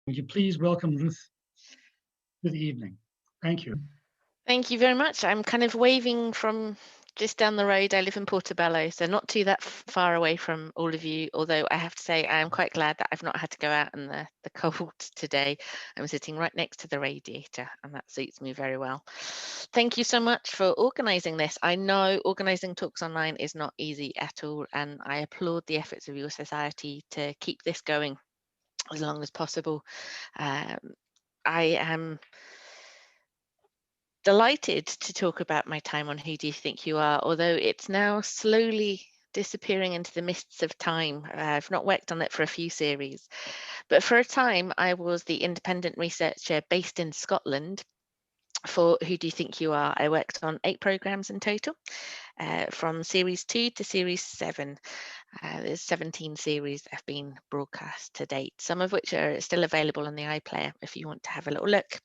Would you please welcome Ruth to the evening? Thank you. Thank you very much. I'm kind of waving from just down the road. I live in Portobello, so not too that far away from all of you. Although I have to say, I am quite glad that I've not had to go out in the cold today. I'm sitting right next to the radiator, and that suits me very well. Thank you so much for organising this. I know organising talks online is not easy at all, and I applaud the efforts of your society to keep this going as long as possible. Um, I am delighted to talk about my time on Who Do You Think You Are, although it's now slowly disappearing into the mists of time. I've not worked on it for a few series, but for a time I was the independent researcher based in Scotland for Who Do You Think You Are. I worked on 8 programmes in total, from series 2 to series 7. There's 17 series that have been broadcast to date, some of which are still available on the iPlayer if you want to have a little look.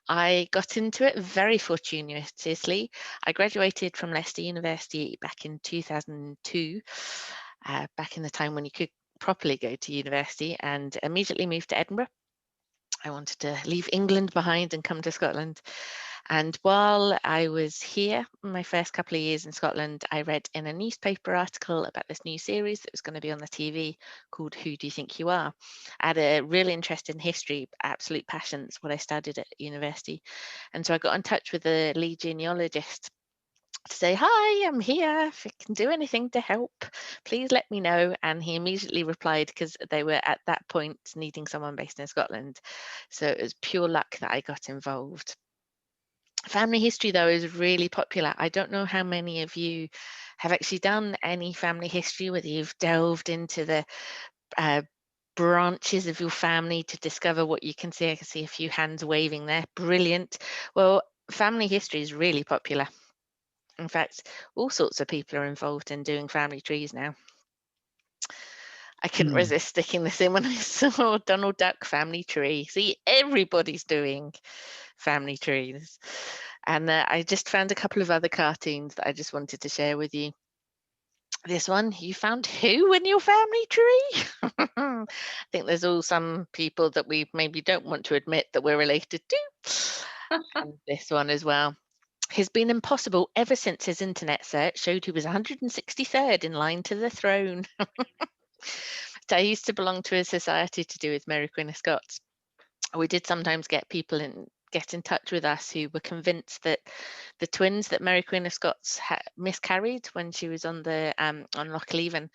I got into it very fortuitously. I graduated from Leicester University back in 2002, back in the time when you could properly go to university, and immediately moved to Edinburgh. I wanted to leave England behind and come to Scotland. And while I was here, my first couple of years in Scotland, I read in a newspaper article about this new series that was going to be on the TV called Who Do You Think You Are? I had a real interest in history, absolute passion. It's what I studied at university. And so I got in touch with the lead genealogist to say, "Hi, I'm here. If I can do anything to help, please let me know." And he immediately replied, because they were at that point needing someone based in Scotland. So it was pure luck that I got involved. Family history, though, is really popular. I don't know how many of you have actually done any family history, whether you've delved into the uh, branches of your family to discover what you can see. I can see a few hands waving there. Brilliant. Well, family history is really popular. In fact, all sorts of people are involved in doing family trees now. I couldn't Hmm. resist sticking this in when I saw Donald Duck family tree. See, everybody's doing family trees. And I just found a couple of other cartoons that I just wanted to share with you. This one, you found who in your family tree? I think there's all some people that we maybe don't want to admit that we're related to. And this one as well. Has been impossible ever since his internet search showed he was 163rd in line to the throne. So I used to belong to a society to do with Mary Queen of Scots. We did sometimes get in touch with us who were convinced that the twins that Mary Queen of Scots miscarried when she was on the on Loch Leven,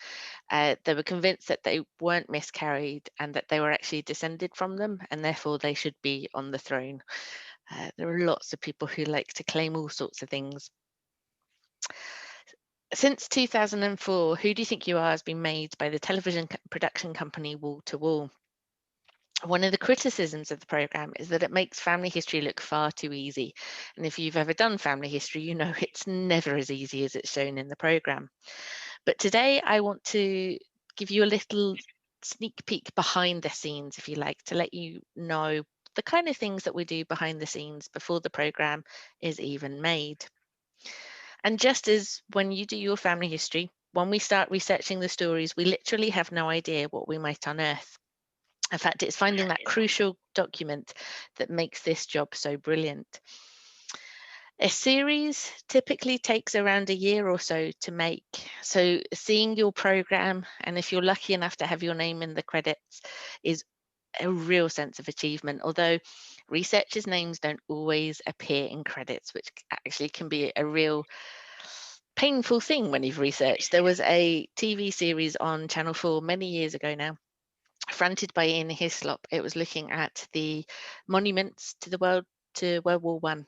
they were convinced that they weren't miscarried and that they were actually descended from them, and therefore they should be on the throne. There are lots of people who like to claim all sorts of things. Since 2004, Who Do You Think You Are has been made by the television production company Wall to Wall. One of the criticisms of the programme is that it makes family history look far too easy. And if you've ever done family history, you know it's never as easy as it's shown in the programme. But today I want to give you a little sneak peek behind the scenes, if you like, to let you know the kind of things that we do behind the scenes before the programme is even made. And just as when you do your family history, when we start researching the stories, we literally have no idea what we might unearth. In fact, it's finding that crucial document that makes this job so brilliant. A series typically takes around a year or so to make. So seeing your program, and if you're lucky enough to have your name in the credits, is a real sense of achievement, although researchers' names don't always appear in credits, which actually can be a real painful thing when you've researched. There was a TV series on Channel 4 many years ago now, fronted by Ian Hislop. It was looking at the monuments to World War One,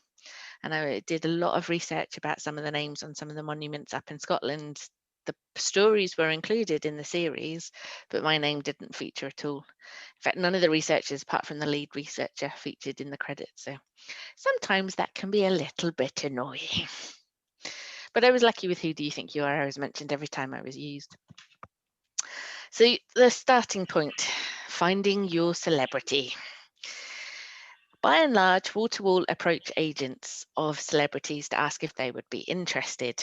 and I did a lot of research about some of the names on some of the monuments up in Scotland. The stories were included in the series, but my name didn't feature at all. In fact, none of the researchers, apart from the lead researcher, featured in the credits. So sometimes that can be a little bit annoying. But I was lucky with Who Do You Think You Are? I was mentioned every time I was used. So the starting point, finding your celebrity. By and large, Wall to Wall approach agents of celebrities to ask if they would be interested.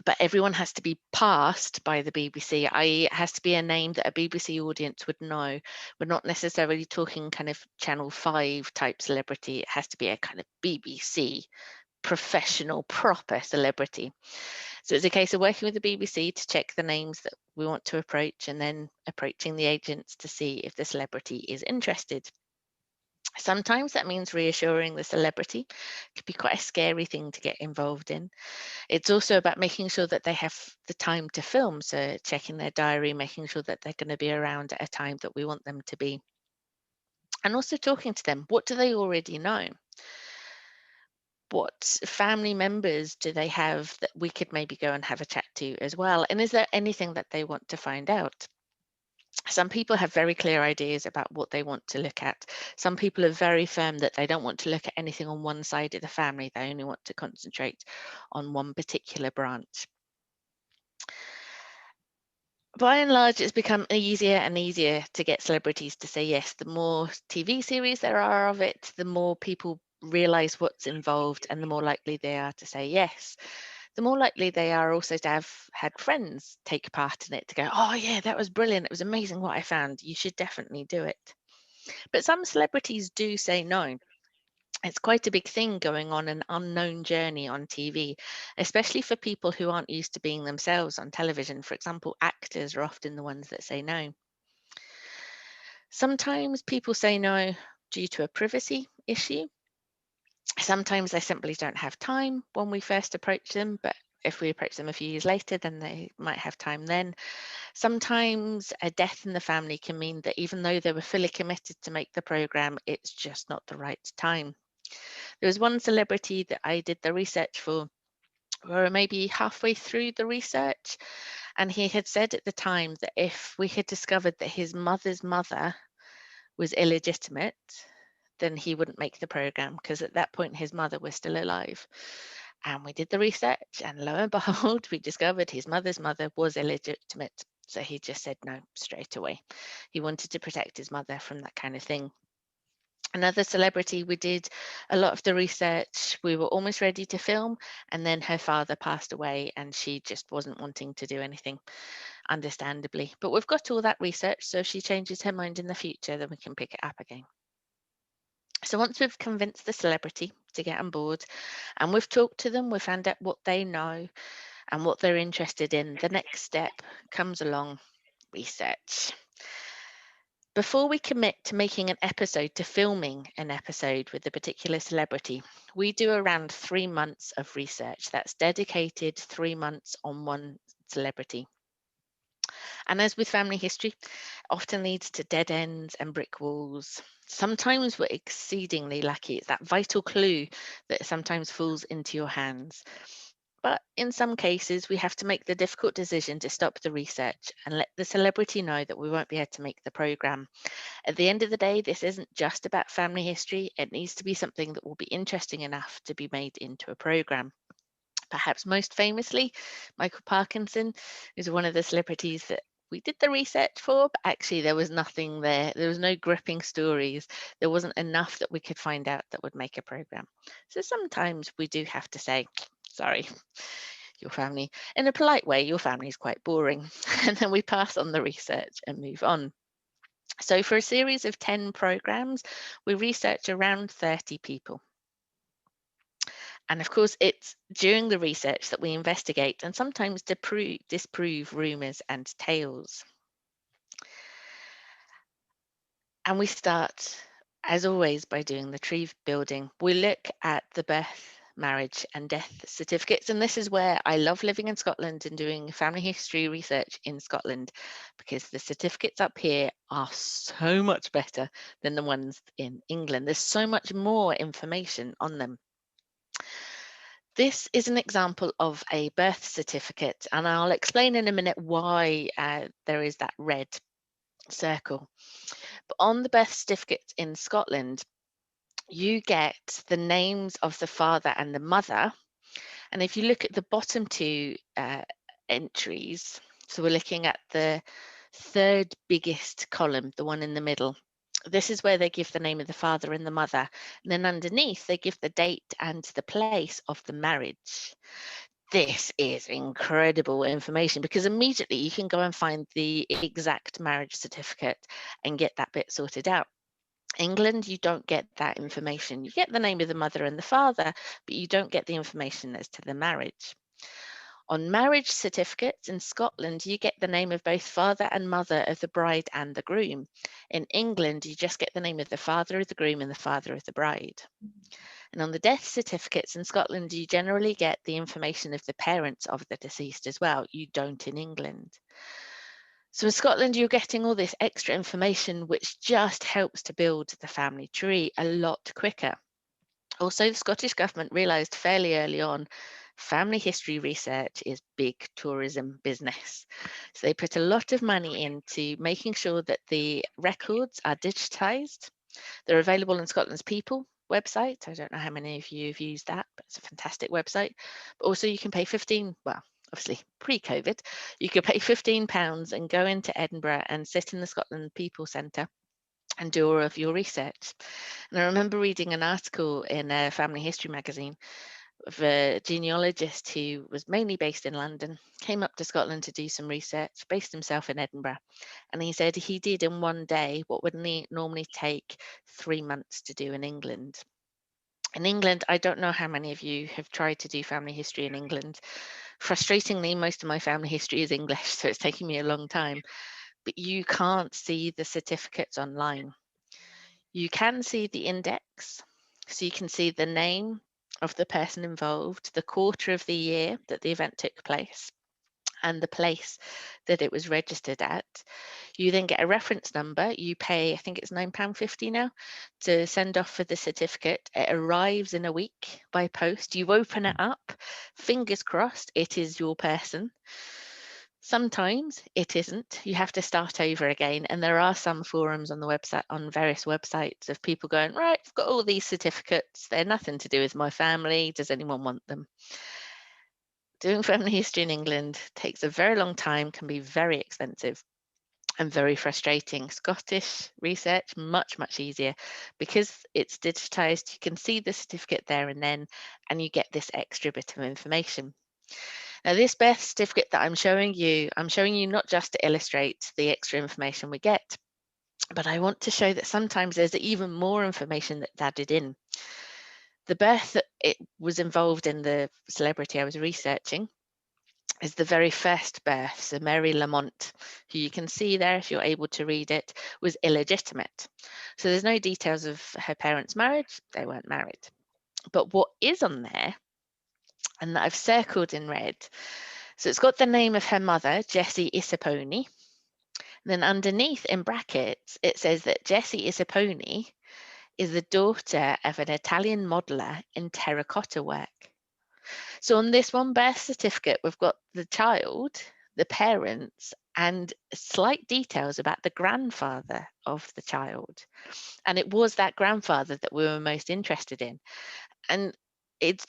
but everyone has to be passed by the BBC, i.e. it has to be a name that a BBC audience would know. We're not necessarily talking kind of Channel 5 type celebrity. It has to be a kind of BBC professional, proper celebrity. So it's a case of working with the BBC to check the names that we want to approach, and then approaching the agents to see if the celebrity is interested. Sometimes that means reassuring the celebrity. It could be quite a scary thing to get involved in. It's also about making sure that they have the time to film, so checking their diary, making sure that they're going to be around at a time that we want them to be, and also talking to them. What do they already know? What family members do they have that we could maybe go and have a chat to as well? And is there anything that they want to find out? Some people have very clear ideas about what they want to look at. Some people are very firm that they don't want to look at anything on one side of the family. They only want to concentrate on one particular branch. By and large, it's become easier and easier to get celebrities to say yes. The more TV series there are of it, the more people realize what's involved, and the more likely they are to say yes. The more likely they are also to have had friends take part in it, to go, oh, yeah, that was brilliant. It was amazing what I found. You should definitely do it. But some celebrities do say no. It's quite a big thing going on an unknown journey on TV, especially for people who aren't used to being themselves on television. For example, actors are often the ones that say no. Sometimes people say no due to a privacy issue. Sometimes they simply don't have time when we first approach them, but if we approach them a few years later, then they might have time then. Sometimes a death in the family can mean that even though they were fully committed to make the program, it's just not the right time. There was one celebrity that I did the research for. We were maybe halfway through the research, and he had said at the time that if we had discovered that his mother's mother was illegitimate, then he wouldn't make the program, because at that point his mother was still alive. And we did the research, and lo and behold, we discovered his mother's mother was illegitimate. So he just said no straight away. He wanted to protect his mother from that kind of thing. Another celebrity, we did a lot of the research. We were almost ready to film, and then her father passed away, and she just wasn't wanting to do anything, understandably. But we've got all that research, so if she changes her mind in the future, then we can pick it up again. So once we've convinced the celebrity to get on board and we've talked to them, we've found out what they know and what they're interested in, the next step comes along: research. Before we commit to making an episode, to filming an episode with a particular celebrity, we do around 3 months of research. That's dedicated 3 months on one celebrity. And as with family history, often leads to dead ends and brick walls. Sometimes we're exceedingly lucky. It's that vital clue that sometimes falls into your hands. But in some cases, we have to make the difficult decision to stop the research and let the celebrity know that we won't be able to make the program. At the end of the day, this isn't just about family history. It needs to be something that will be interesting enough to be made into a program. Perhaps most famously, Michael Parkinson is one of the celebrities that we did the research for, but actually there was nothing there. There was no gripping stories. There wasn't enough that we could find out that would make a program. So sometimes we do have to say, sorry, your family, in a polite way, your family is quite boring. And then we pass on the research and move on. So for a series of 10 programs, we research around 30 people. And of course, it's during the research that we investigate and sometimes disprove rumours and tales. And we start, as always, by doing the tree building. We look at the birth, marriage, and death certificates. And this is where I love living in Scotland and doing family history research in Scotland, because the certificates up here are so much better than the ones in England. There's so much more information on them. This is an example of a birth certificate, and I'll explain in a minute why there is that red circle. But on the birth certificate in Scotland, you get the names of the father and the mother. And if you look at the bottom two entries, so we're looking at the third biggest column, the one in the middle. This is where they give the name of the father and the mother. And then underneath, they give the date and the place of the marriage. This is incredible information because immediately you can go and find the exact marriage certificate and get that bit sorted out. England, you don't get that information. You get the name of the mother and the father, but you don't get the information as to the marriage. On marriage certificates in Scotland, you get the name of both father and mother of the bride and the groom. In England, you just get the name of the father of the groom and the father of the bride. And on the death certificates in Scotland, you generally get the information of the parents of the deceased as well. You don't in England. So in Scotland, you're getting all this extra information, which just helps to build the family tree a lot quicker. Also, the Scottish government realised fairly early on family history research is big tourism business. So they put a lot of money into making sure that the records are digitised. They're available on Scotland's People website. I don't know how many of you have used that, but it's a fantastic website. But also you can pay 15, well, obviously pre-COVID, you could pay £15 and go into Edinburgh and sit in the Scotland People Centre and do all of your research. And I remember reading an article in a family history magazine of a genealogist who was mainly based in London, came up to Scotland to do some research, based himself in Edinburgh. And he said he did in one day what would normally take 3 months to do in England. In England, I don't know how many of you have tried to do family history in England. Frustratingly, most of my family history is English, so it's taking me a long time. But you can't see the certificates online. You can see the index, so you can see the name of the person involved, the quarter of the year that the event took place, and the place that it was registered at. You then get a reference number. You pay, I think it's £9.50 now, to send off for the certificate. It arrives in a week by post. You open it up, fingers crossed, it is your person. Sometimes it isn't. You have to start over again. And there are some forums on the website, on various websites, of people going, right, I've got all these certificates. They're nothing to do with my family. Does anyone want them? Doing family history in England takes a very long time, can be very expensive and very frustrating. Scottish research, much, much easier because it's digitized. You can see the certificate there and then, and you get this extra bit of information. Now, this birth certificate that I'm showing you not just to illustrate the extra information we get, but I want to show that sometimes there's even more information that's added in. The birth that it was involved in, the celebrity I was researching, is the very first birth. So Mary Lamont, who you can see there if you're able to read it, was illegitimate. So there's no details of her parents' marriage. They weren't married. But what is on there, and that I've circled in red, so it's got the name of her mother, Jessie Isaponi. Then underneath in brackets, it says that Jessie Isaponi is the daughter of an Italian modeler in terracotta work. So on this one birth certificate, we've got the child, the parents, and slight details about the grandfather of the child. And it was that grandfather that we were most interested in. And it's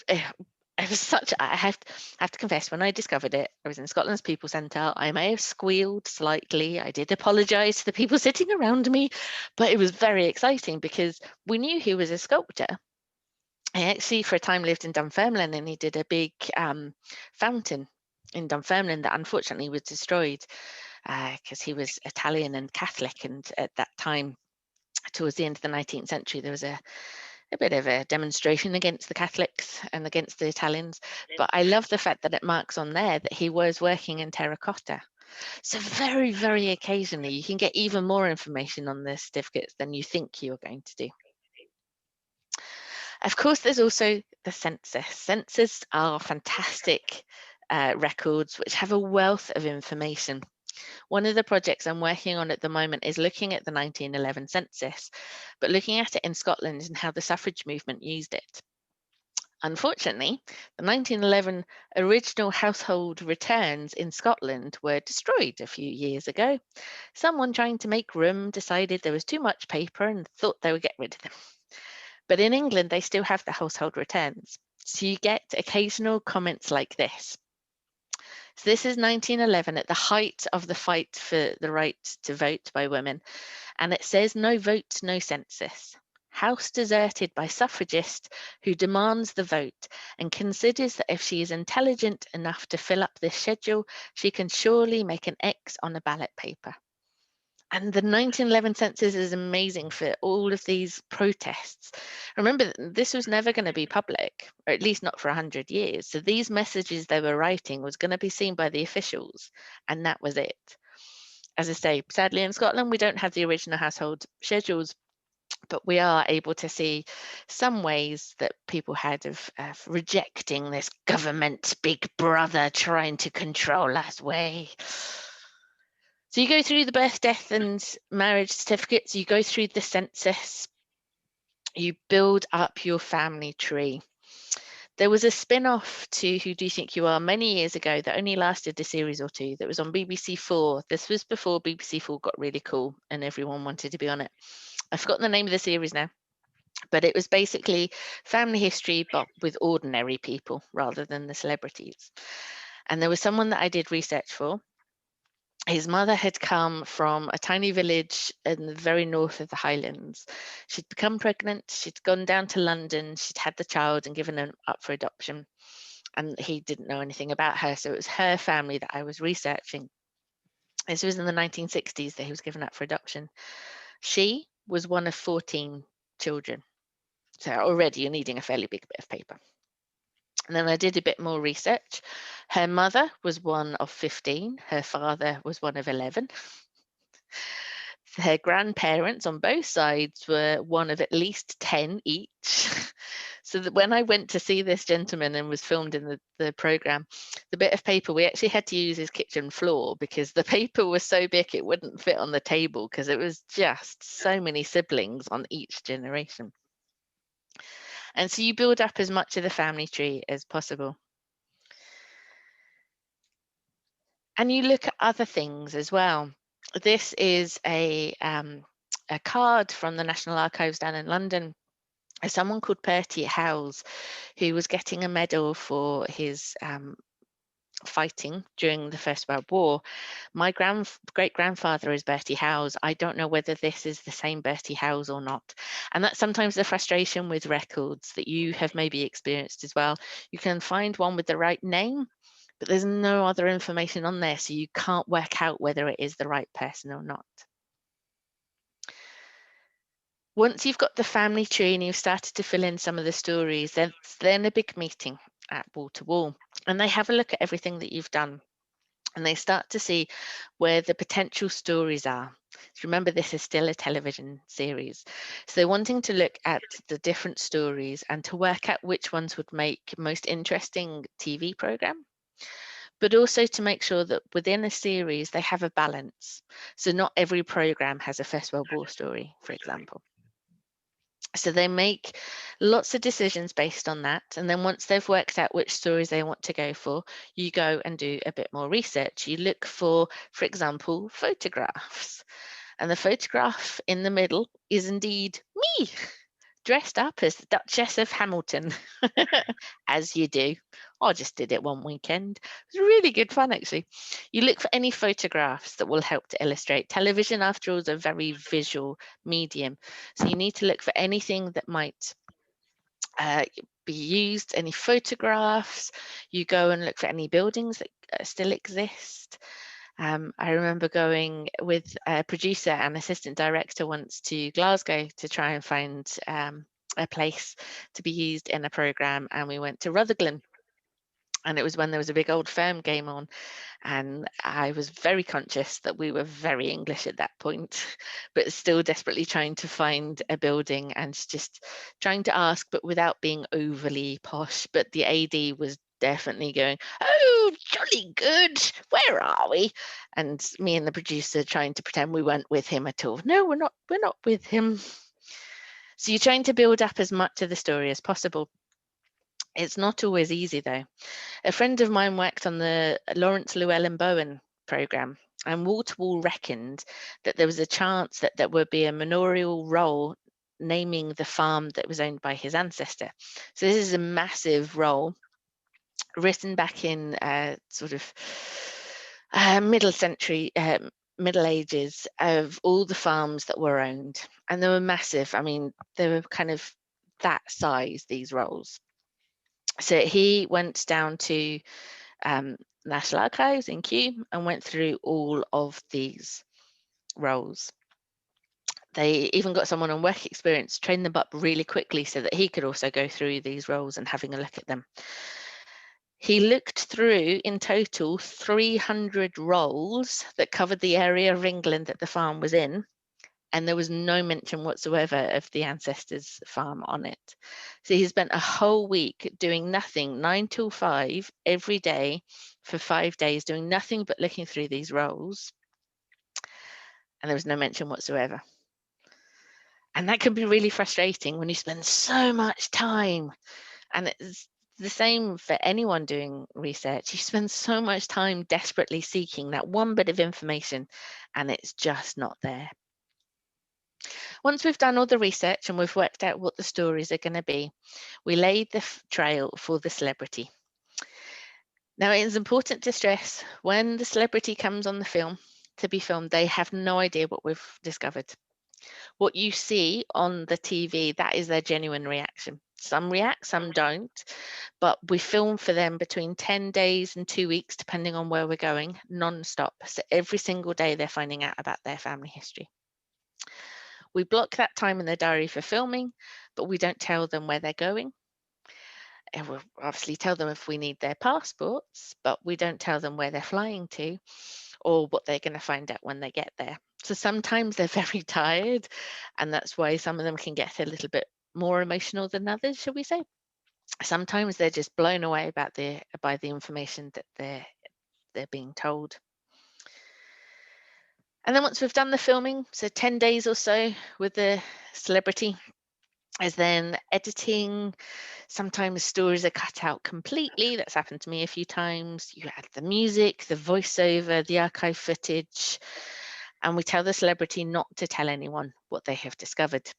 it was such, I have to confess, when I discovered it, I was in Scotland's People Centre. I may have squealed slightly. I did apologise to the people sitting around me, but it was very exciting because we knew he was a sculptor. I actually, for a time, lived in Dunfermline, and he did a big fountain in Dunfermline that unfortunately was destroyed because he was Italian and Catholic. And at that time, towards the end of the 19th century, there was a bit of a demonstration against the Catholics and against the Italians. But I love the fact that it marks on there that he was working in terracotta. So very, very occasionally, you can get even more information on the certificates than you think you're going to do. Of course, there's also the census. Census are fantastic records which have a wealth of information. One of the projects I'm working on at the moment is looking at the 1911 census, but looking at it in Scotland and how the suffrage movement used it. Unfortunately, the 1911 original household returns in Scotland were destroyed a few years ago. Someone trying to make room decided there was too much paper and thought they would get rid of them. But in England, they still have the household returns. So you get occasional comments like this. So this is 1911 at the height of the fight for the right to vote by women. And it says no vote, no census. house deserted by suffragist who demands the vote and considers that if she is intelligent enough to fill up this schedule, she can surely make an X on a ballot paper. And the 1911 census is amazing for all of these protests. Remember, this was never going to be public, or at least not for 100 years. So these messages they were writing was going to be seen by the officials, and that was it. As I say, sadly in Scotland, we don't have the original household schedules, but we are able to see some ways that people had of rejecting this government big brother trying to control us way. So you go through the birth, death, and marriage certificates, you go through the census, you build up your family tree. There was a spin-off to Who Do You Think You Are many years ago that only lasted a series or two that was on BBC4. This was before BBC4 got really cool and everyone wanted to be on it. I've forgotten the name of the series now, but it was basically family history, but with ordinary people rather than the celebrities. And there was someone that I did research for. His mother had come from a tiny village in the very north of the Highlands. She'd become pregnant, she'd gone down to London, she'd had the child and given him up for adoption. And he didn't know anything about her. So it was her family that I was researching. This was in the 1960s that he was given up for adoption. She was one of 14 children. So already you're needing a fairly big bit of paper. And then I did a bit more research. Her mother was one of 15. Her father was one of 11. Her grandparents on both sides were one of at least 10 each. So that when I went to see this gentleman and was filmed in the program, the bit of paper, we actually had to use his kitchen floor because the paper was so big it wouldn't fit on the table because it was just so many siblings on each generation. And so you build up as much of the family tree as possible. And you look at other things as well. This is a card from the National Archives down in London. Someone called Bertie Howes, who was getting a medal for his fighting during the First World War. My great-grandfather is Bertie Howes. I don't know whether this is the same Bertie Howes or not. And that's sometimes the frustration with records that you have maybe experienced as well. You can find one with the right name, but there's no other information on there, so you can't work out whether it is the right person or not. Once you've got the family tree and you've started to fill in some of the stories, then a big meeting at Wall to Wall, and they have a look at everything that you've done, and they start to see where the potential stories are. So remember, this is still a television series, so they're wanting to look at the different stories and to work out which ones would make most interesting TV program, but also to make sure that within a series they have a balance. So not every program has a First World War story, for example. So they make lots of decisions based on that. And then once they've worked out which stories they want to go for, you go and do a bit more research. You look for example, photographs. And the photograph in the middle is indeed me, dressed up as the Duchess of Hamilton, as you do. I just did it one weekend. It was really good fun, actually. You look for any photographs that will help to illustrate. Television, after all, is a very visual medium. So you need to look for anything that might be used, any photographs. You go and look for any buildings that still exist. I remember going with a producer and assistant director once to Glasgow to try and find a place to be used in a programme, and we went to Rutherglen. And it was when there was a big old firm game on, and I was very conscious that we were very English at that point, but still desperately trying to find a building and just trying to ask, but without being overly posh. But the AD was definitely going, "Oh, jolly good, where are we?" And me and the producer trying to pretend we weren't with him at all. No, we're not with him. So you're trying to build up as much of the story as possible. It's not always easy though. A friend of mine worked on the Lawrence Llewellyn Bowen program, and Wall to Wall reckoned that there was a chance that there would be a manorial roll naming the farm that was owned by his ancestor. So this is a massive roll written back in sort of middle century Middle Ages of all the farms that were owned, and they were massive. I mean, they were kind of that size, these rolls. So he went down to National Archives in Kew and went through all of these rolls. They even got someone on work experience, trained them up really quickly so that he could also go through these rolls and having a look at them. He looked through in total 300 rolls that covered the area of England that the farm was in, and there was no mention whatsoever of the ancestors' farm on it. So he spent a whole week doing nothing, 9 till 5 every day for 5 days, doing nothing but looking through these rolls, and there was no mention whatsoever. And that can be really frustrating when you spend so much time, and it's the same for anyone doing research. You spend so much time desperately seeking that one bit of information, and it's just not there. Once we've done all the research and we've worked out what the stories are going to be, we lay the trail for the celebrity. Now, it is important to stress when the celebrity comes on the film to be filmed, they have no idea what we've discovered. What you see on the TV, that is their genuine reaction. Some react, some don't, but we film for them between 10 days and 2 weeks, depending on where we're going, non-stop. So every single day they're finding out about their family history. We block that time in their diary for filming, but we don't tell them where they're going. And we'll obviously tell them if we need their passports, but we don't tell them where they're flying to or what they're going to find out when they get there. So sometimes they're very tired, and that's why some of them can get a little bit more emotional than others, shall we say. Sometimes they're just blown away by the information that they're being told. And then once we've done the filming, so 10 days or so with the celebrity, is then editing. Sometimes stories are cut out completely. That's happened to me a few times. You add the music, the voiceover, the archive footage, and we tell the celebrity not to tell anyone what they have discovered.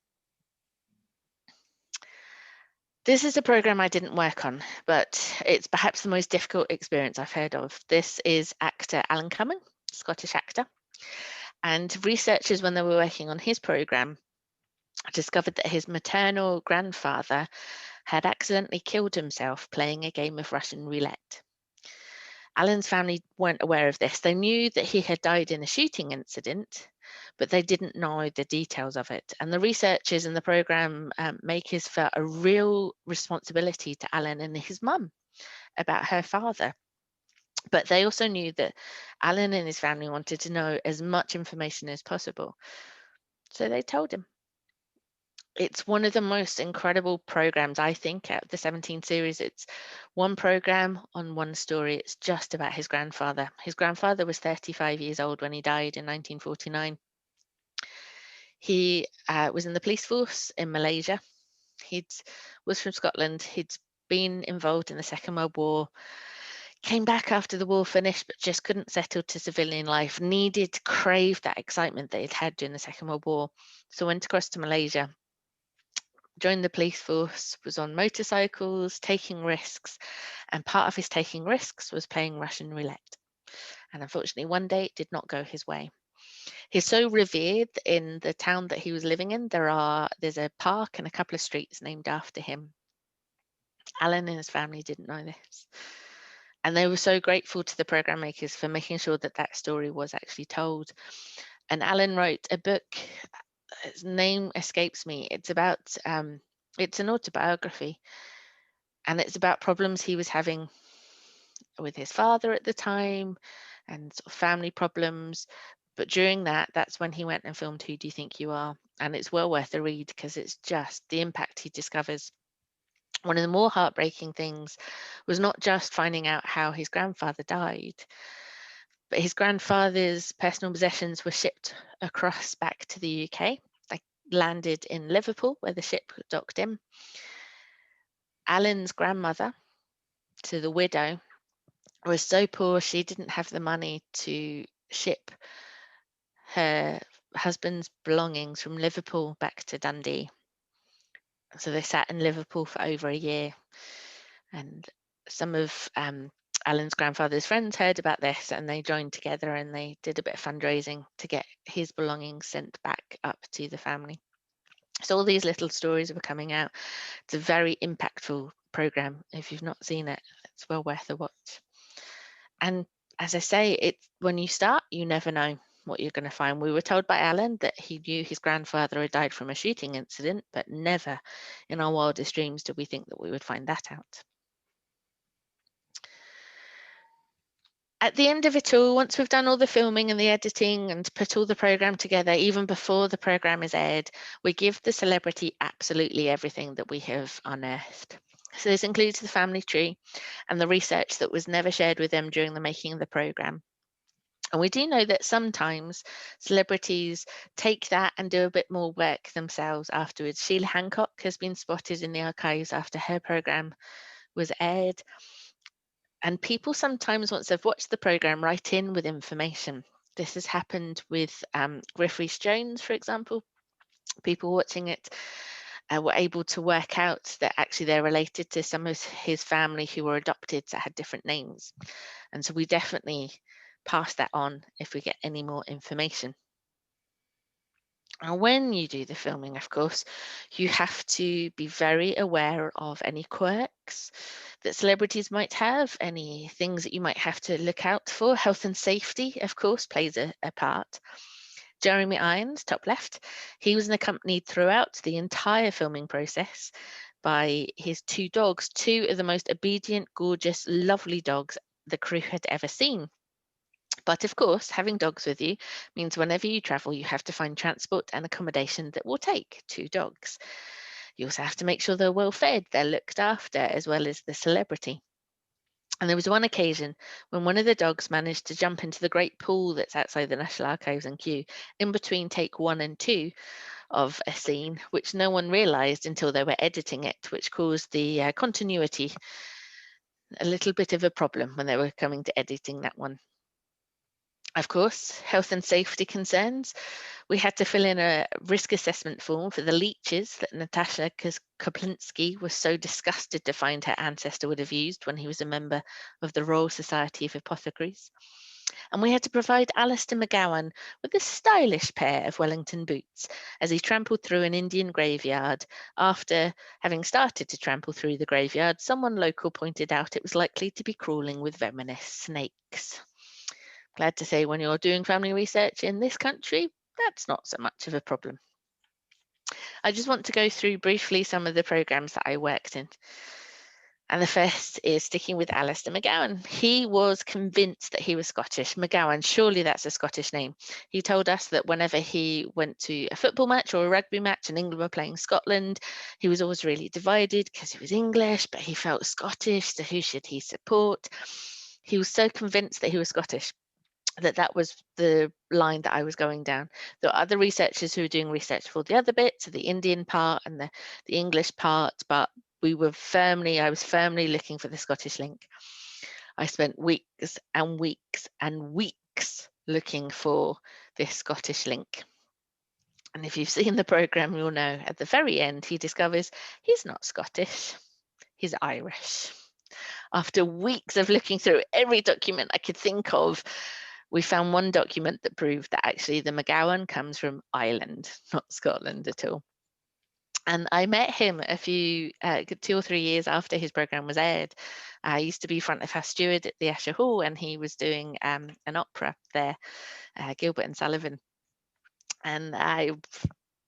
This is a program I didn't work on, but it's perhaps the most difficult experience I've heard of. This is actor Alan Cumming, Scottish actor. And researchers, when they were working on his program, discovered that his maternal grandfather had accidentally killed himself playing a game of Russian roulette. Alan's family weren't aware of this. They knew that he had died in a shooting incident, but they didn't know the details of it. And the researchers in the program makers felt a real responsibility to Alan and his mum about her father. But they also knew that Alan and his family wanted to know as much information as possible. So they told him. It's one of the most incredible programs, I think, out of the 17 series. It's one program on one story. It's just about his grandfather. His grandfather was 35 years old when he died in 1949. He was in the police force in Malaysia. He was from Scotland. He'd been involved in the Second World War, came back after the war finished, but just couldn't settle to civilian life, craved that excitement that he'd had during the Second World War. So went across to Malaysia, joined the police force, was on motorcycles, taking risks, and part of his taking risks was playing Russian roulette. And unfortunately, one day it did not go his way. He's so revered in the town that he was living in. There's a park and a couple of streets named after him. Alan and his family didn't know this. And they were so grateful to the program makers for making sure that that story was actually told. And Alan wrote a book, his name escapes me. It's an autobiography, and it's about problems he was having with his father at the time and sort of family problems. But during that's when he went and filmed Who Do You Think You Are? And it's well worth a read because it's just the impact he discovers. One of the more heartbreaking things was not just finding out how his grandfather died, but his grandfather's personal possessions were shipped across back to the UK. They landed in Liverpool, where the ship docked in. Alan's grandmother, to the widow, was so poor she didn't have the money to ship her husband's belongings from Liverpool back to Dundee. So they sat in Liverpool for over a year. And some of Alan's grandfather's friends heard about this, and they joined together and they did a bit of fundraising to get his belongings sent back up to the family. So all these little stories were coming out. It's a very impactful program. If you've not seen it, it's well worth a watch. And as I say, it's when you start, you never know what you're going to find. We were told by Alan that he knew his grandfather had died from a shooting incident, but never in our wildest dreams did we think that we would find that out. At the end of it all, once we've done all the filming and the editing and put all the program together, even before the program is aired, we give the celebrity absolutely everything that we have unearthed. So this includes the family tree and the research that was never shared with them during the making of the program. And we do know that sometimes celebrities take that and do a bit more work themselves afterwards. Sheila Hancock has been spotted in the archives after her program was aired. And people sometimes, once they've watched the program, write in with information. This has happened with Griff Rhys-Jones, for example. People watching it were able to work out that actually they're related to some of his family who were adopted that had different names. And so we definitely pass that on if we get any more information. And when you do the filming, of course, you have to be very aware of any quirks that celebrities might have, any things that you might have to look out for. Health and safety, of course, plays a part. Jeremy Irons, top left, he was accompanied throughout the entire filming process by his 2 dogs, 2 of the most obedient, gorgeous, lovely dogs the crew had ever seen. But of course, having dogs with you means whenever you travel, you have to find transport and accommodation that will take 2 dogs. You also have to make sure they're well fed, they're looked after, as well as the celebrity. And there was one occasion when one of the dogs managed to jump into the great pool that's outside the National Archives and Kew in between take 1 and 2 of a scene, which no one realised until they were editing it, which caused the continuity a little bit of a problem when they were coming to editing that one. Of course, health and safety concerns. We had to fill in a risk assessment form for the leeches that Natasha Koplinski was so disgusted to find her ancestor would have used when he was a member of the Royal Society of Apothecaries. And we had to provide Alistair McGowan with a stylish pair of Wellington boots as he trampled through an Indian graveyard. After having started to trample through the graveyard, someone local pointed out it was likely to be crawling with venomous snakes. Glad to say when you're doing family research in this country, that's not so much of a problem. I just want to go through briefly some of the programs that I worked in. And the first is sticking with Alistair McGowan. He was convinced that he was Scottish. McGowan, surely that's a Scottish name. He told us that whenever he went to a football match or a rugby match and England were playing Scotland, he was always really divided because he was English, but he felt Scottish, so who should he support? He was so convinced that he was Scottish that was the line that I was going down. There are other researchers who were doing research for the other bits, so the Indian part and the English part, but I was firmly looking for the Scottish link. I spent weeks and weeks and weeks looking for this Scottish link. And if you've seen the program, you'll know at the very end, he discovers he's not Scottish, he's Irish. After weeks of looking through every document I could think of, we found one document that proved that actually the McGowan comes from Ireland, not Scotland at all. And I met him a few, 2 or 3 years after his program was aired. I used to be front of house steward at the Esher Hall, and he was doing an opera there, Gilbert and Sullivan. And I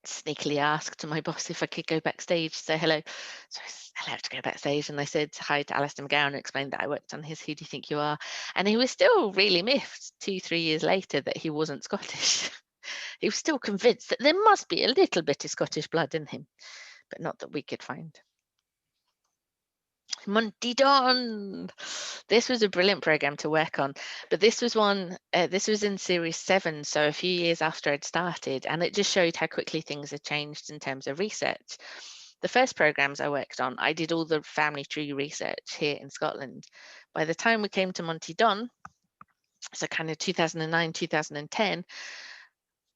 sneakily asked my boss if I could go backstage, say hello. So I was allowed to go backstage, and I said hi to Alistair McGowan and explained that I worked on his Who Do You Think You Are? And he was still really miffed 2-3 years later that he wasn't Scottish. He was still convinced that there must be a little bit of Scottish blood in him, but not that we could find. Monty Don. This was a brilliant program to work on, but this was in series 7, so a few years after I'd started, and it just showed how quickly things had changed in terms of research. The first programs I worked on, I did all the family tree research here in Scotland. By the time we came to Monty Don, so kind of 2009, 2010,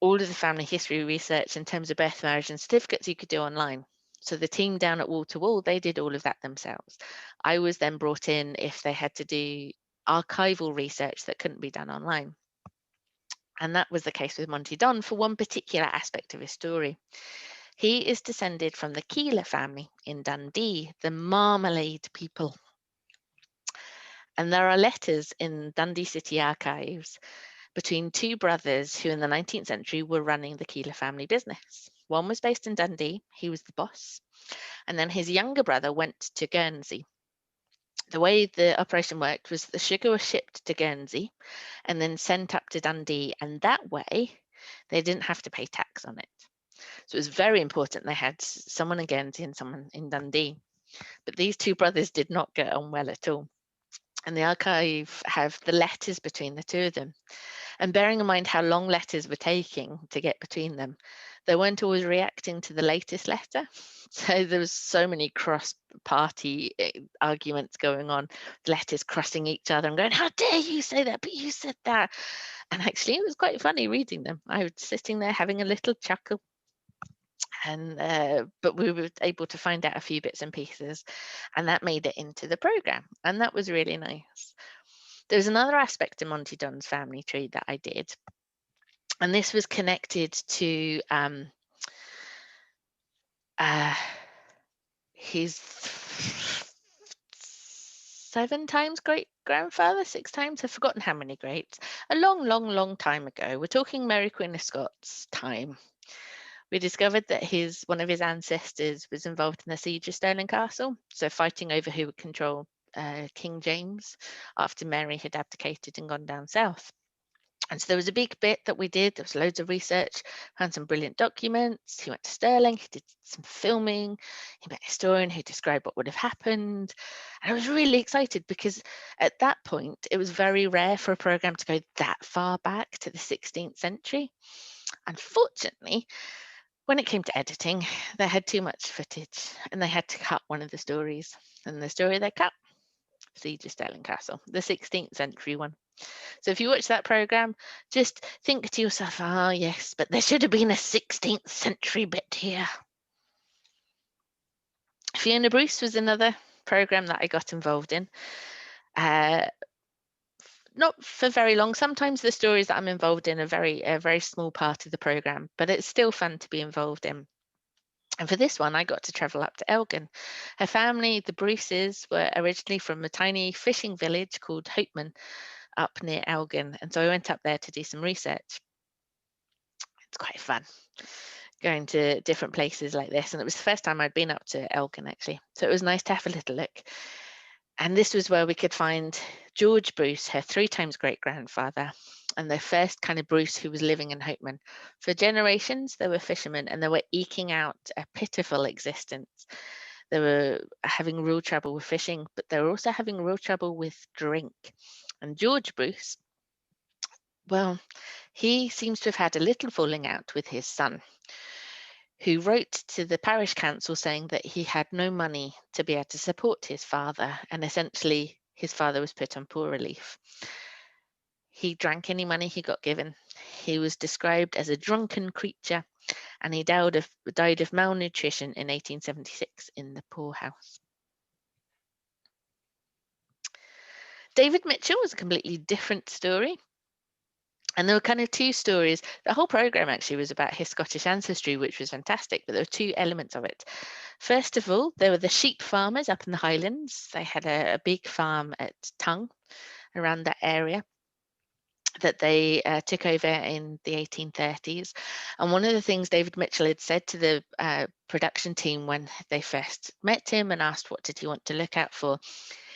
all of the family history research in terms of birth, marriage, and certificates you could do online. So the team down at Wall to Wall, they did all of that themselves. I was then brought in if they had to do archival research that couldn't be done online. And that was the case with Monty Don for one particular aspect of his story. He is descended from the Keeler family in Dundee, the Marmalade people. And there are letters in Dundee City archives between two brothers who in the 19th century were running the Keeler family business. One was based in Dundee, he was the boss, and then his younger brother went to Guernsey. The way the operation worked was the sugar was shipped to Guernsey and then sent up to Dundee, and that way they didn't have to pay tax on it. So it was very important they had someone in Guernsey and someone in Dundee. But these two brothers did not get on well at all. And the archive have the letters between the two of them. And bearing in mind how long letters were taking to get between them, they weren't always reacting to the latest letter. So there was so many cross-party arguments going on, letters crossing each other and going, how dare you say that, but you said that. And actually, it was quite funny reading them. I was sitting there having a little chuckle. And but we were able to find out a few bits and pieces, and that made it into the program, and that was really nice. There's another aspect of Monty Don's family tree that I did, and this was connected to his 7 times great grandfather, 6 times, I've forgotten how many greats, a long, long, long time ago. We're talking Mary Queen of Scots time. We discovered that one of his ancestors was involved in the siege of Stirling Castle, so fighting over who would control King James after Mary had abdicated and gone down south. And so there was a big bit that we did. There was loads of research, found some brilliant documents. He went to Stirling, he did some filming, he met a historian who described what would have happened. And I was really excited because at that point, it was very rare for a program to go that far back to the 16th century. Unfortunately, when it came to editing, they had too much footage and they had to cut one of the stories. And the story they cut, Siege of Stirling Castle, the 16th century one. So if you watch that program, just think to yourself, ah, yes, but there should have been a 16th century bit here. Fiona Bruce was another program that I got involved in. Not for very long. Sometimes the stories that I'm involved in are a very small part of the program, but it's still fun to be involved in. And for this one, I got to travel up to Elgin. Her family, the Bruces, were originally from a tiny fishing village called Hopeman up near Elgin. And so I went up there to do some research. It's quite fun going to different places like this. And it was the first time I'd been up to Elgin, actually. So it was nice to have a little look. And this was where we could find George Bruce, her 3 times great grandfather, and the first kind of Bruce who was living in Hopeman. For generations, they were fishermen and they were eking out a pitiful existence. They were having real trouble with fishing, but they were also having real trouble with drink. And George Bruce, well, he seems to have had a little falling out with his son, who wrote to the parish council saying that he had no money to be able to support his father, and essentially his father was put on poor relief. He drank any money he got given. He was described as a drunken creature, and he died of malnutrition in 1876 in the poorhouse. David Mitchell was a completely different story. And there were kind of 2 stories. The whole program actually was about his Scottish ancestry, which was fantastic, but there were 2 elements of it. First of all, there were the sheep farmers up in the Highlands. They had a big farm at Tongue around that area that they took over in the 1830s. And one of the things David Mitchell had said to the production team when they first met him and asked what did he want to look out for,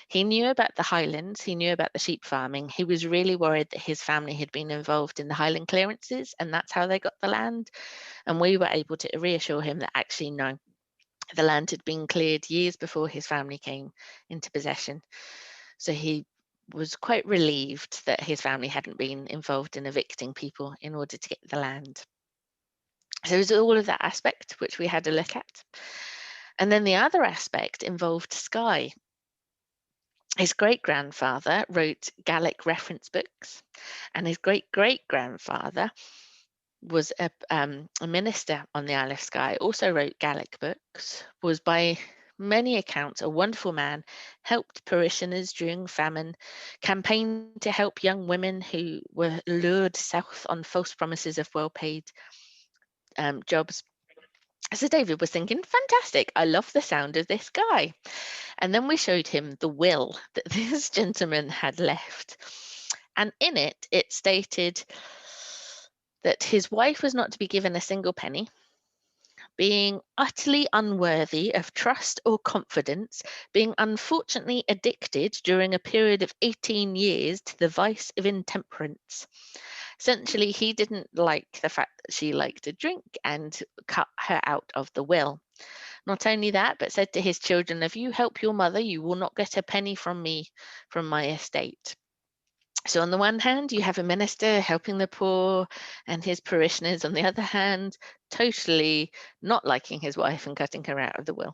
he knew about the Highlands, he knew about the sheep farming. He was really worried that his family had been involved in the Highland clearances and that's how they got the land. And we were able to reassure him that actually no, the land had been cleared years before his family came into possession. So he was quite relieved that his family hadn't been involved in evicting people in order to get the land. So it was all of that aspect which we had a look at. And then the other aspect involved Skye. His great-grandfather wrote Gaelic reference books, and his great-great-grandfather was a minister on the Isle of Skye, also wrote Gaelic books, was by many accounts, a wonderful man, helped parishioners during famine, campaigned to help young women who were lured south on false promises of well-paid jobs. So David was thinking, fantastic, I love the sound of this guy. And then we showed him the will that this gentleman had left. And in it, it stated that his wife was not to be given a single penny, being utterly unworthy of trust or confidence, being unfortunately addicted during a period of 18 years to the vice of intemperance. Essentially, he didn't like the fact that she liked to drink and cut her out of the will. Not only that, but said to his children, if you help your mother, you will not get a penny from me, from my estate. So on the one hand, you have a minister helping the poor and his parishioners. On the other hand, totally not liking his wife and cutting her out of the will.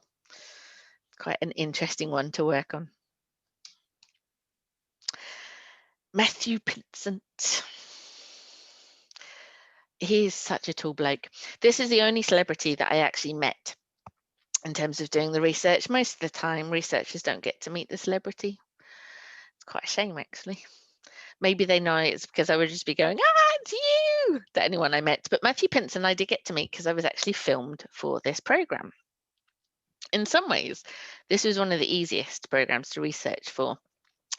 Quite an interesting one to work on. Matthew Pinsent. He's such a tall bloke. This is the only celebrity that I actually met in terms of doing the research. Most of the time, researchers don't get to meet the celebrity. It's quite a shame, actually. Maybe they know it's because I would just be going, it's you, to anyone I met. But Matthew Pinsent I did get to meet because I was actually filmed for this program. In some ways, this was one of the easiest programs to research for.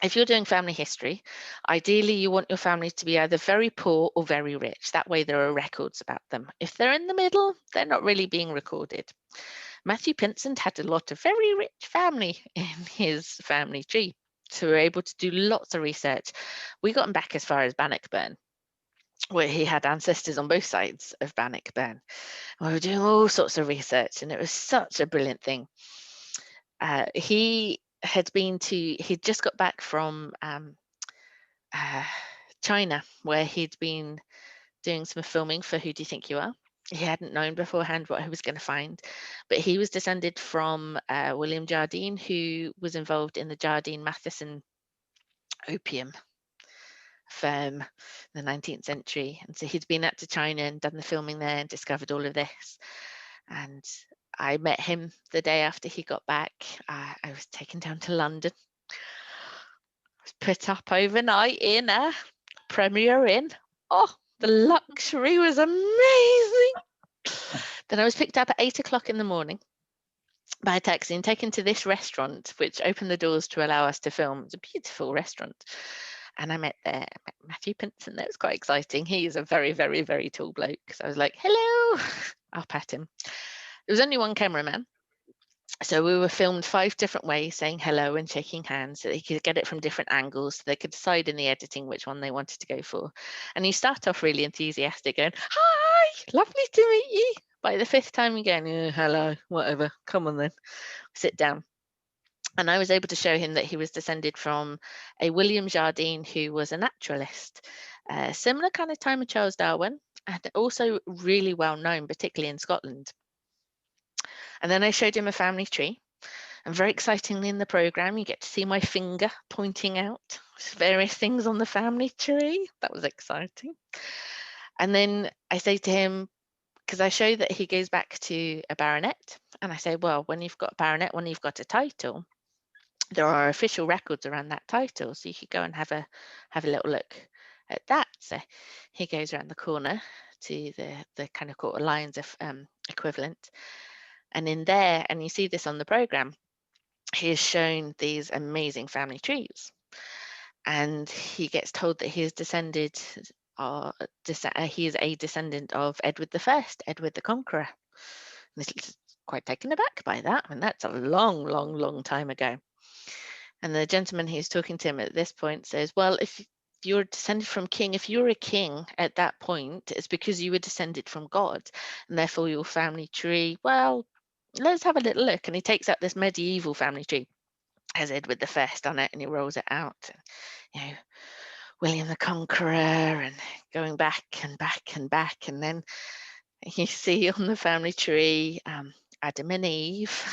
If you're doing family history, ideally you want your family to be either very poor or very rich. That way there are records about them. If they're in the middle, they're not really being recorded. Matthew Pinsent had a lot of very rich family in his family tree. So we were able to do lots of research. We got him back as far as Bannockburn, where he had ancestors on both sides of Bannockburn. We were doing all sorts of research, and it was such a brilliant thing. He'd just got back from China, where he'd been doing some filming for Who Do You Think You Are? He hadn't known beforehand what he was going to find, but he was descended from William Jardine, who was involved in the Jardine Matheson opium firm in the 19th century. And so he'd been out to China and done the filming there and discovered all of this. And I met him the day after he got back. I was taken down to London. I was put up overnight in a Premier Inn. Oh, the luxury was amazing. Then I was picked up at 8 o'clock in the morning by a taxi and taken to this restaurant, which opened the doors to allow us to film. It's a beautiful restaurant. And I met Matthew Pinsent. That was quite exciting. He is a very, very, very tall bloke. So I was like, hello, I'll pat him. There was only one cameraman. So we were filmed 5 different ways, saying hello and shaking hands, so they could get it from different angles, so they could decide in the editing which one they wanted to go for. And you start off really enthusiastic, going, hi, lovely to meet you. By the 5th time, you're going, hello, whatever, come on then, sit down. And I was able to show him that he was descended from a William Jardine, who was a naturalist, similar kind of time of Charles Darwin, and also really well known, particularly in Scotland. And then I showed him a family tree. And very excitingly in the program, you get to see my finger pointing out various things on the family tree. That was exciting. And then I say to him, because I show that he goes back to a baronet, and I say, well, when you've got a baronet, when you've got a title, there are official records around that title, so you could go and have a little look at that. So he goes around the corner to the kind of Court of Lions equivalent, and in there, and you see this on the program, he is shown these amazing family trees, and he gets told that he is descended, he is a descendant of Edward I, Edward the Conqueror. And he's quite taken aback by that. I mean, that's a long, long, long time ago. And the gentleman who's talking to him at this point says, well, if you're descended from king, if you're a king at that point, it's because you were descended from God, and therefore your family tree, well, let's have a little look. And he takes out this medieval family tree, has Edward I on it, and he rolls it out. You know, William the Conqueror, and going back and back and back. And then you see on the family tree, Adam and Eve,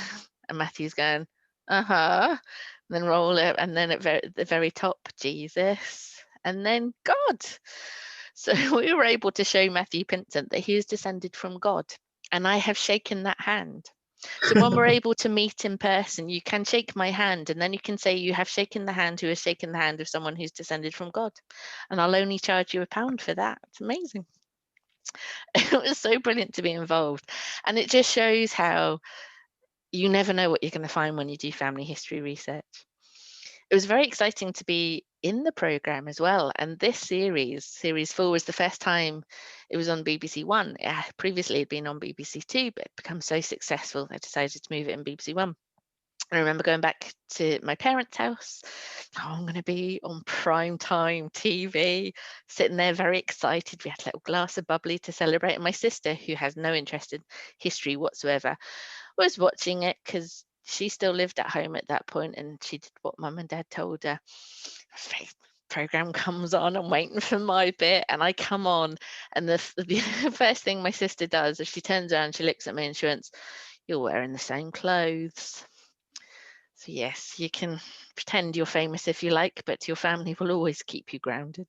and Matthew's going, and then roll it, and then at the very top, Jesus, and then God. So we were able to show Matthew Pinsent that he is descended from God, and I have shaken that hand. So when we're able to meet in person, you can shake my hand, and then you can say you have shaken the hand who has shaken the hand of someone who's descended from God. And I'll only charge you £1 for that. It's amazing. It was so brilliant to be involved. And it just shows how you never know what you're going to find when you do family history research. It was very exciting to be in the programme as well. And this series 4, was the first time it was on BBC One. Previously, it had been on BBC Two, but it became so successful, they decided to move it on BBC One. I remember going back to my parents' house. Oh, I'm going to be on prime time TV, sitting there very excited. We had a little glass of bubbly to celebrate. And my sister, who has no interest in history whatsoever, was watching it because she still lived at home at that point, and she did what mum and dad told her. Program comes on, I'm waiting for my bit, and I come on, and the first thing my sister does is she turns around, she looks at me, and she went, "You're wearing the same clothes." So yes, you can pretend you're famous if you like, but your family will always keep you grounded.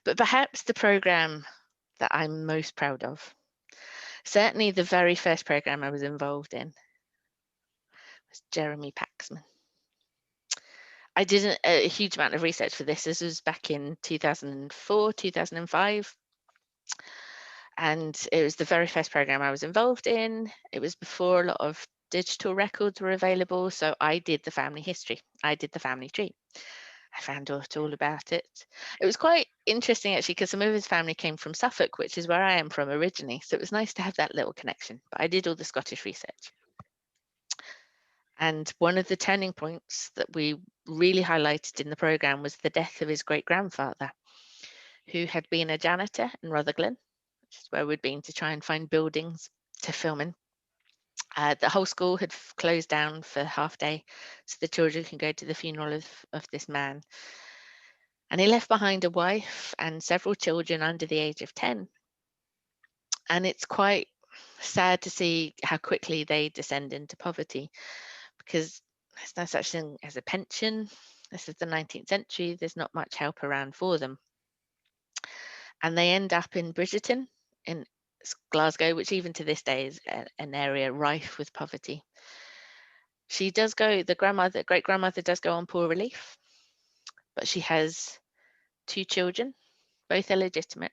But perhaps the program that I'm most proud of, certainly the very first program I was involved in, was Jeremy Paxman. I did a huge amount of research for this. This was back in 2004, 2005. And it was the very first program I was involved in. It was before a lot of digital records were available. So I did the family history. I did the family tree. I found out all about it. It was quite interesting actually, because some of his family came from Suffolk, which is where I am from originally. So it was nice to have that little connection. But I did all the Scottish research. And one of the turning points that we really highlighted in the programme was the death of his great-grandfather, who had been a janitor in Rutherglen, which is where we'd been to try and find buildings to film in. The whole school had closed down for half day, so the children can go to the funeral of this man. And he left behind a wife and several children under the age of 10. And it's quite sad to see how quickly they descend into poverty, because there's no such thing as a pension. This is the 19th century. There's not much help around for them. And they end up in Bridgerton in Glasgow, which even to this day is an area rife with poverty. She does go, the great-grandmother does go on poor relief, but she has 2 children, both illegitimate.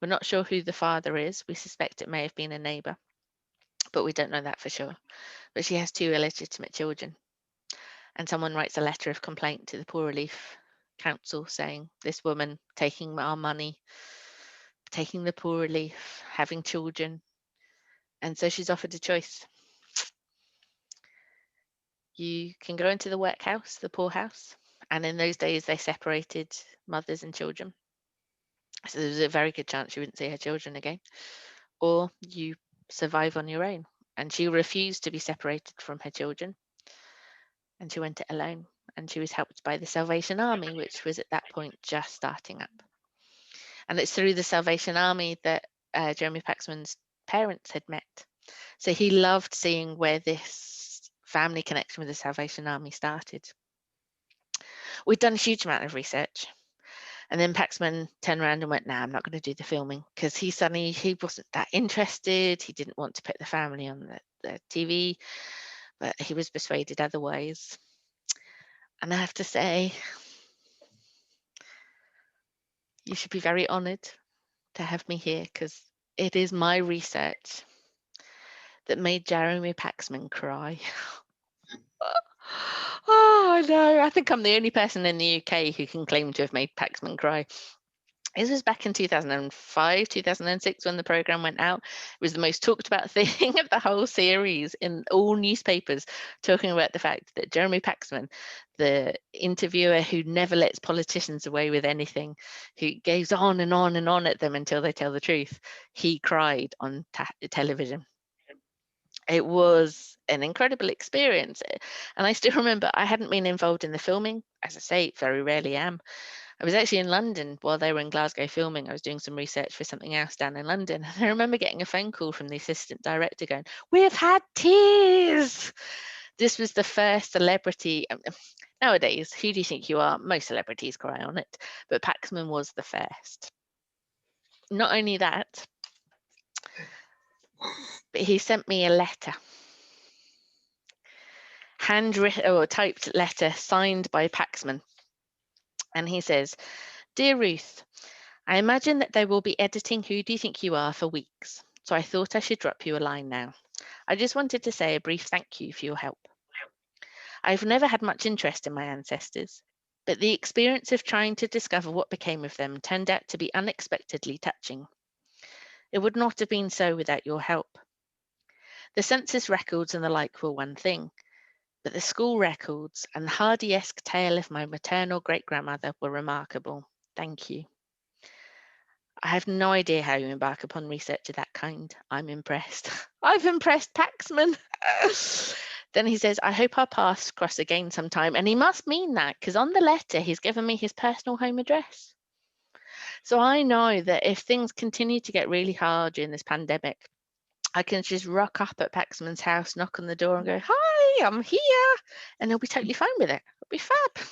We're not sure who the father is. We suspect it may have been a neighbour, but we don't know that for sure. But she has 2 illegitimate children. And someone writes a letter of complaint to the Poor Relief Council saying, this woman taking our money, taking the poor relief, having children. And so she's offered a choice. You can go into the workhouse, the poorhouse. And in those days, they separated mothers and children. So there was a very good chance she wouldn't see her children again. Or you survive on your own. And she refused to be separated from her children. And she went it alone. And she was helped by the Salvation Army, which was at that point just starting up. And it's through the Salvation Army that Jeremy Paxman's parents had met. So he loved seeing where this family connection with the Salvation Army started. We'd done a huge amount of research. And then Paxman turned around and went, "Nah, I'm not going to do the filming," because he wasn't that interested. He didn't want to put the family on the TV, but he was persuaded otherwise. And I have to say, you should be very honoured to have me here, because it is my research that made Jeremy Paxman cry. Oh no, I think I'm the only person in the UK who can claim to have made Paxman cry. This was back in 2005, 2006 when the programme went out. It was the most talked about thing of the whole series in all newspapers, talking about the fact that Jeremy Paxman, the interviewer who never lets politicians away with anything, who goes on and on and on at them until they tell the truth, he cried on television. It was an incredible experience. And I still remember I hadn't been involved in the filming. As I say, very rarely am. I was actually in London while they were in Glasgow filming. I was doing some research for something else down in London. And I remember getting a phone call from the assistant director going, "We've had tears." This was the first celebrity. Nowadays, who do you think you are? Most celebrities cry on it. But Paxman was the first. Not only that, But he sent me a letter, handwritten or typed letter signed by Paxman. And he says, "Dear Ruth, I imagine that they will be editing Who Do You Think You Are for weeks. So I thought I should drop you a line now. I just wanted to say a brief thank you for your help. I've never had much interest in my ancestors, but the experience of trying to discover what became of them turned out to be unexpectedly touching. It would not have been so without your help. The census records and the like were one thing, but the school records and the Hardy-esque tale of my maternal great-grandmother were remarkable. Thank you. I have no idea how you embark upon research of that kind. I'm impressed. I've impressed Paxman." Then he says, "I hope our paths cross again sometime." And he must mean that, because on the letter, he's given me his personal home address. So I know that if things continue to get really hard during this pandemic, I can just rock up at Paxman's house, knock on the door and go, "Hi, I'm here." And he'll be totally fine with it. It'll be fab.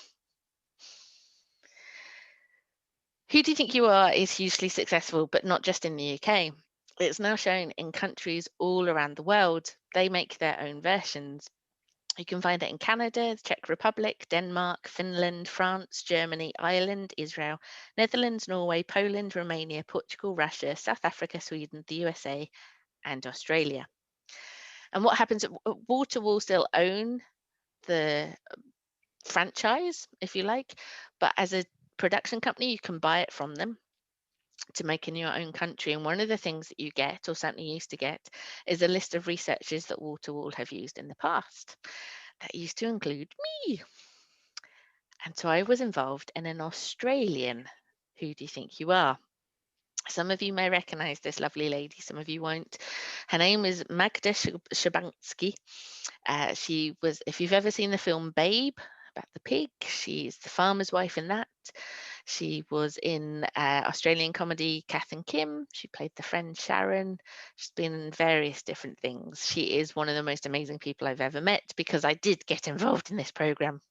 Who Do You Think You Are is hugely successful, but not just in the UK. It's now shown in countries all around the world. They make their own versions. You can find it in Canada, the Czech Republic, Denmark, Finland, France, Germany, Ireland, Israel, Netherlands, Norway, Poland, Romania, Portugal, Russia, South Africa, Sweden, the USA, and Australia. And what happens, Wall to Wall still own the franchise, if you like, but as a production company, you can buy it from them to make in your own country. And one of the things that you get, or certainly used to get, is a list of researchers that Wall to Wall have used in the past. That used to include me. And so I was involved in an Australian Who Do You Think You Are? Some of you may recognize this lovely lady, some of you won't. Her name is Magda Szubanski. She was, if you've ever seen the film Babe, about the pig, she's the farmer's wife in that. She was in Australian comedy Kath and Kim. She played the friend Sharon. She's been in various different things. She is one of the most amazing people I've ever met because I did get involved in this program.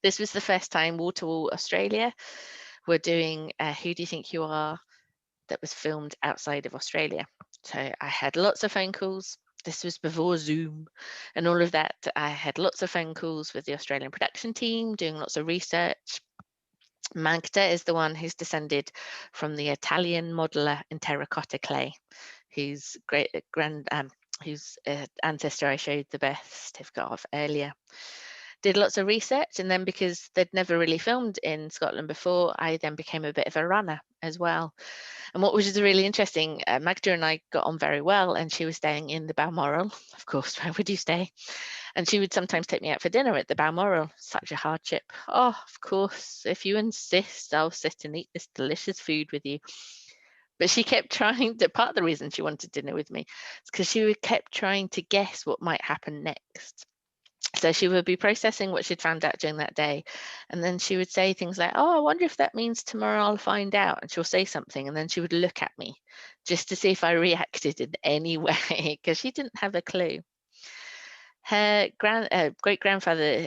This was the first time Wall to Wall Australia were doing Who Do You Think You Are that was filmed outside of Australia. So I had lots of phone calls. This was before Zoom and all of that. I had lots of phone calls with the Australian production team, doing lots of research. Magda is the one who's descended from the Italian modeler in terracotta clay, whose whose ancestor I showed the birth certificate of earlier. Did lots of research, and then because they'd never really filmed in Scotland before, I then became a bit of a runner as well. And what was really interesting, Magda and I got on very well, and she was staying in the Balmoral. Of course, where would you stay? And she would sometimes take me out for dinner at the Balmoral. Such a hardship. Oh, of course, if you insist, I'll sit and eat this delicious food with you. But she kept trying to, part of the reason she wanted dinner with me is because she kept trying to guess what might happen next. So she would be processing what she'd found out during that day. And then she would say things like, "Oh, I wonder if that means tomorrow I'll find out." And she'll say something. And then she would look at me just to see if I reacted in any way, because she didn't have a clue. Her great-grandfather,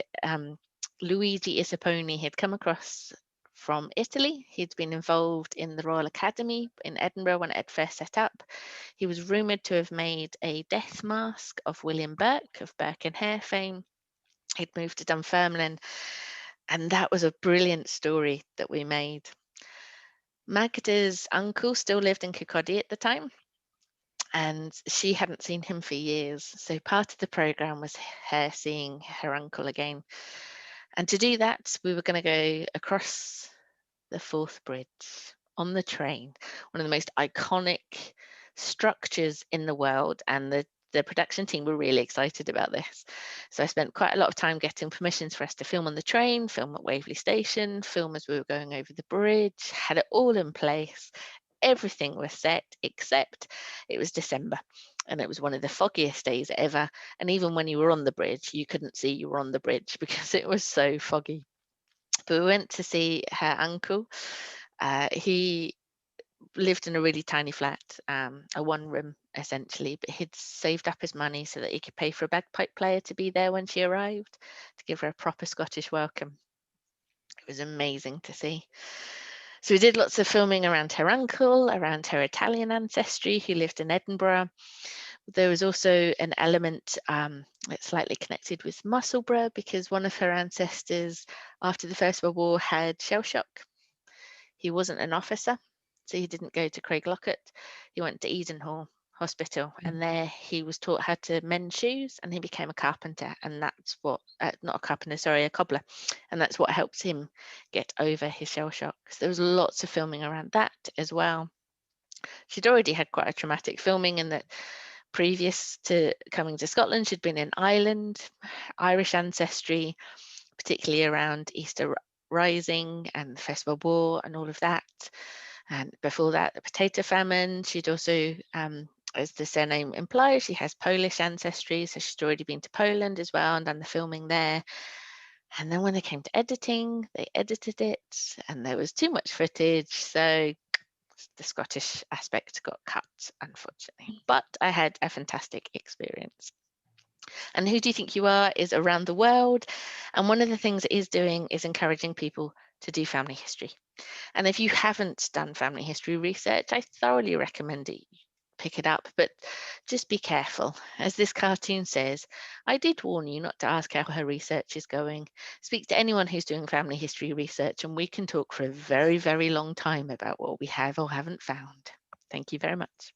Luigi Isaponi, had come across from Italy. He'd been involved in the Royal Academy in Edinburgh when it had first set up. He was rumoured to have made a death mask of William Burke, of Burke and Hare fame. He'd moved to Dunfermline, and that was a brilliant story that we made. Magda's uncle still lived in Kirkcaldy at the time, and she hadn't seen him for years. So part of the programme was her seeing her uncle again. And to do that, we were going to go across the Forth Bridge on the train, one of the most iconic structures in the world, and the production team were really excited about this. So I spent quite a lot of time getting permissions for us to film on the train, film at Waverley Station, film as we were going over the bridge, had it all in place. Everything was set except it was December, and it was one of the foggiest days ever. And even when you were on the bridge, you couldn't see you were on the bridge because it was so foggy. But we went to see her uncle. He lived in a really tiny flat, a one room essentially, but he'd saved up his money so that he could pay for a bagpipe player to be there when she arrived, to give her a proper Scottish welcome. It was amazing to see. So we did lots of filming around her uncle, around her Italian ancestry who lived in Edinburgh. There was also an element that's slightly connected with Musselburgh because one of her ancestors after the First World War had shell shock. He wasn't an officer, so he didn't go to Craiglockett. He went to Edenhall Hospital, and there he was taught how to mend shoes, and he became a carpenter. And that's what, not a carpenter, sorry, a cobbler. And that's what helped him get over his shell shock. So there was lots of filming around that as well. She'd already had quite a traumatic filming in that previous to coming to Scotland, she'd been in Ireland, Irish ancestry, particularly around Easter Rising and the First World War and all of that. And before that, the potato famine. She'd also, as the surname implies, she has Polish ancestry, so she'd already been to Poland as well and done the filming there. And then when they came to editing, they edited it and there was too much footage, so the Scottish aspect got cut, unfortunately. But I had a fantastic experience. And Who Do You Think You Are is around the world. And one of the things it is doing is encouraging people to do family history. And if you haven't done family history research, I thoroughly recommend it. Pick it up, but just be careful. As this cartoon says, I did warn you not to ask how her research is going. Speak to anyone who's doing family history research, and we can talk for a very, very long time about what we have or haven't found. Thank you very much.